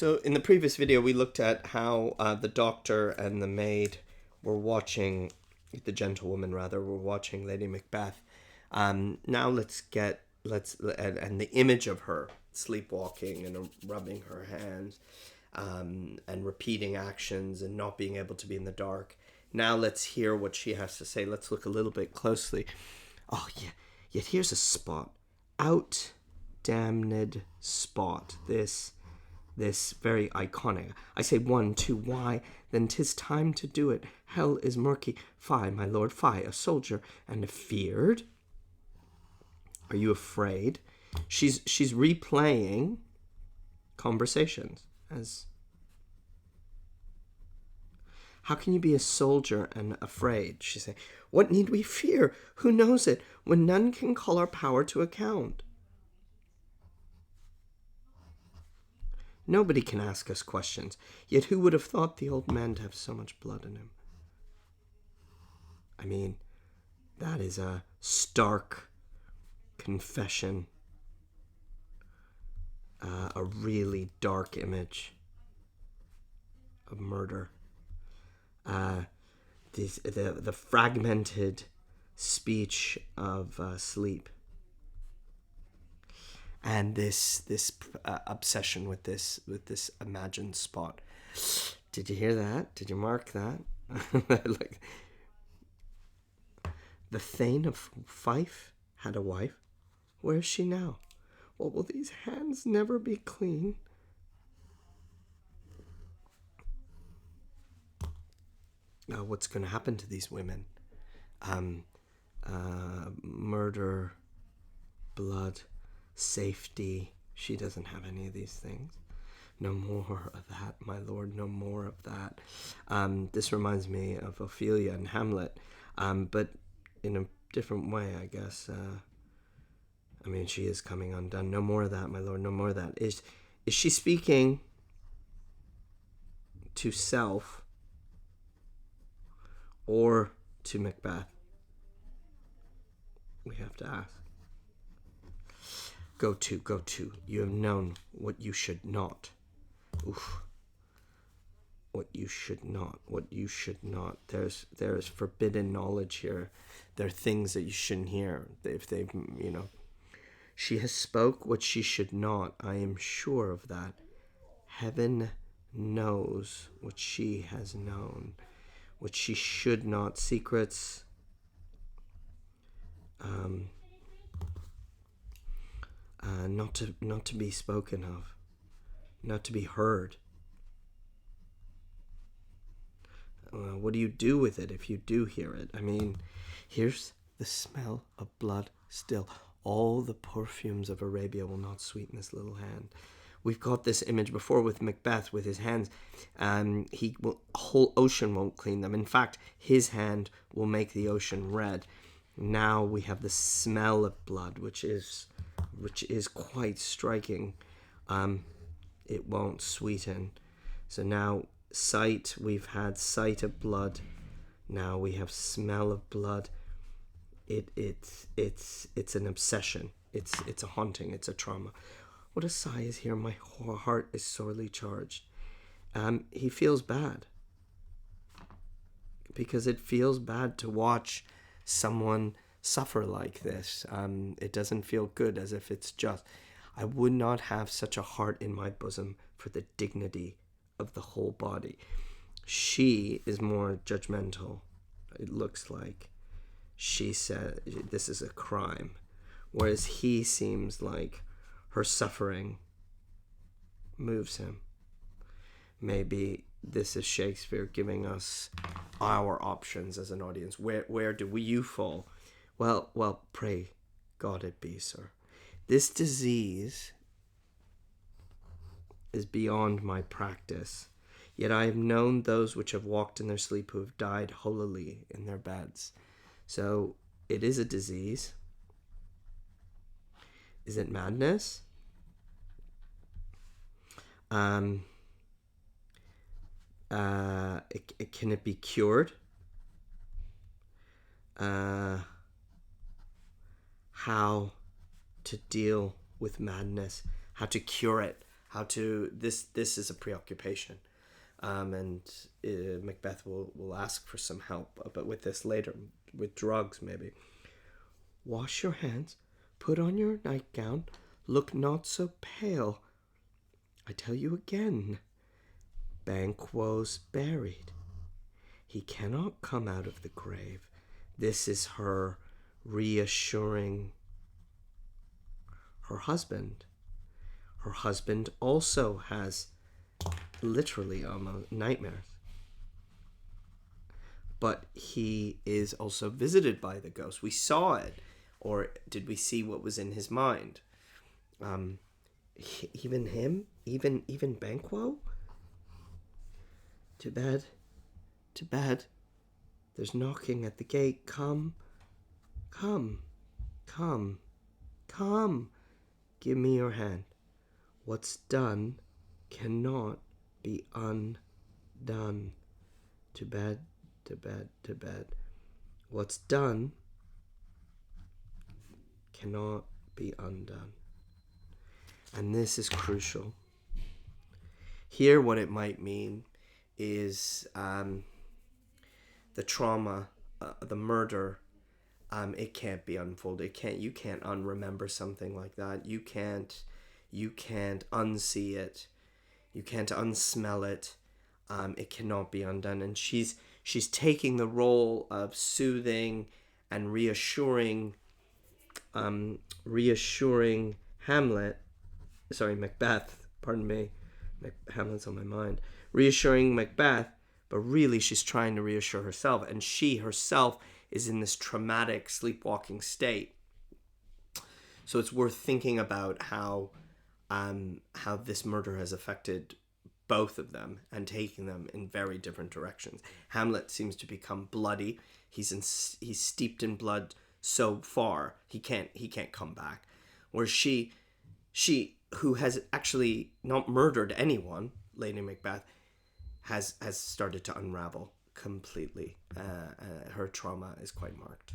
So in the previous video, we looked at how the doctor and the maid were watching, the gentlewoman rather, were watching Lady Macbeth. Now and the image of her sleepwalking and rubbing her hands and repeating actions and not being able to be in the dark. Now let's hear what she has to say. Let's look a little bit closely. Oh, yeah. Yet here's a spot. Out damned spot. This very iconic. I say 1, 2, why? Then 'tis time to do it. Hell is murky. Fie, my lord, fie, a soldier, and afeard. Are you afraid? She's replaying conversations as. How can you be a soldier and afraid? She say. What need we fear? Who knows it, when none can call our power to account? Nobody can ask us questions, yet who would have thought the old man to have so much blood in him? I mean, that is a stark confession, a really dark image of murder. The fragmented speech of sleep. And this obsession with this imagined spot. Did you hear that? Did you mark that? Like, the Thane of Fife had a wife. Where is she now? Well, will these hands never be clean? Now, what's going to happen to these women? Murder, blood, safety. She doesn't have any of these things. No more of that, my lord, no more of that. This reminds me of Ophelia and Hamlet, but in a different way, I guess. I mean, she is coming undone. No more of that, my lord, no more of that. Is she speaking to self or to Macbeth? We have to ask. Go to. You have known what you should not. Oof. What you should not. There is forbidden knowledge here. There are things that you shouldn't hear. If they've, She has spoke what she should not. I am sure of that. Heaven knows what she has known. What she should not. Secrets. Not to be spoken of, not to be heard. What do you do with it if you do hear it? I mean, here's the smell of blood still. All the perfumes of Arabia will not sweeten this little hand. We've got this image before with Macbeth with his hands. A whole ocean won't clean them. In fact, his hand will make the ocean red. Now we have the smell of blood, which is quite striking. It won't sweeten. So now sight, we've had sight of blood. Now we have smell of blood. It's an obsession. It's a haunting. It's a trauma. What a sigh is here. My heart is sorely charged. He feels bad because it feels bad to watch someone suffer like this. It doesn't feel good, as if it's just. I would not have such a heart in my bosom for the dignity of the whole body. She is more judgmental, it looks like. She said this is a crime, whereas he seems like her suffering moves him. Maybe this is Shakespeare giving us our options as an audience. Where do you fall? Well, pray God it be, sir. This disease is beyond my practice, yet I have known those which have walked in their sleep who have died holily in their beds. So it is a disease. Is it madness? Can it be cured? How to deal with madness, how to cure it, how to this is a preoccupation. And Macbeth will ask for some help, but with this later, with drugs maybe. Wash your hands, put on your nightgown, look not so pale. I tell you again, Banquo's buried. He cannot come out of the grave. This is her reassuring her husband. Her husband also has literally almost nightmares. But he is also visited by the ghost. We saw it, or did we see what was in his mind? Even him, even Banquo. To bed, to bed. There's knocking at the gate. Come, come, come, come. Give me your hand. What's done cannot be undone. To bed, to bed, to bed. What's done cannot be undone. And this is crucial. Here, what it might mean is the trauma, the murder. It can't be unfolded. You can't unremember something like that. You can't unsee it. You can't unsmell it. It cannot be undone. And she's taking the role of soothing and reassuring Macbeth. Pardon me, Hamlet's on my mind. Reassuring Macbeth, but really she's trying to reassure herself, and she herself is in this traumatic sleepwalking state. So it's worth thinking about how this murder has affected both of them and taking them in very different directions. Hamlet seems to become bloody. He's steeped in blood so far he can't come back. Whereas she who has actually not murdered anyone, Lady Macbeth, has started to unravel completely. Her trauma is quite marked.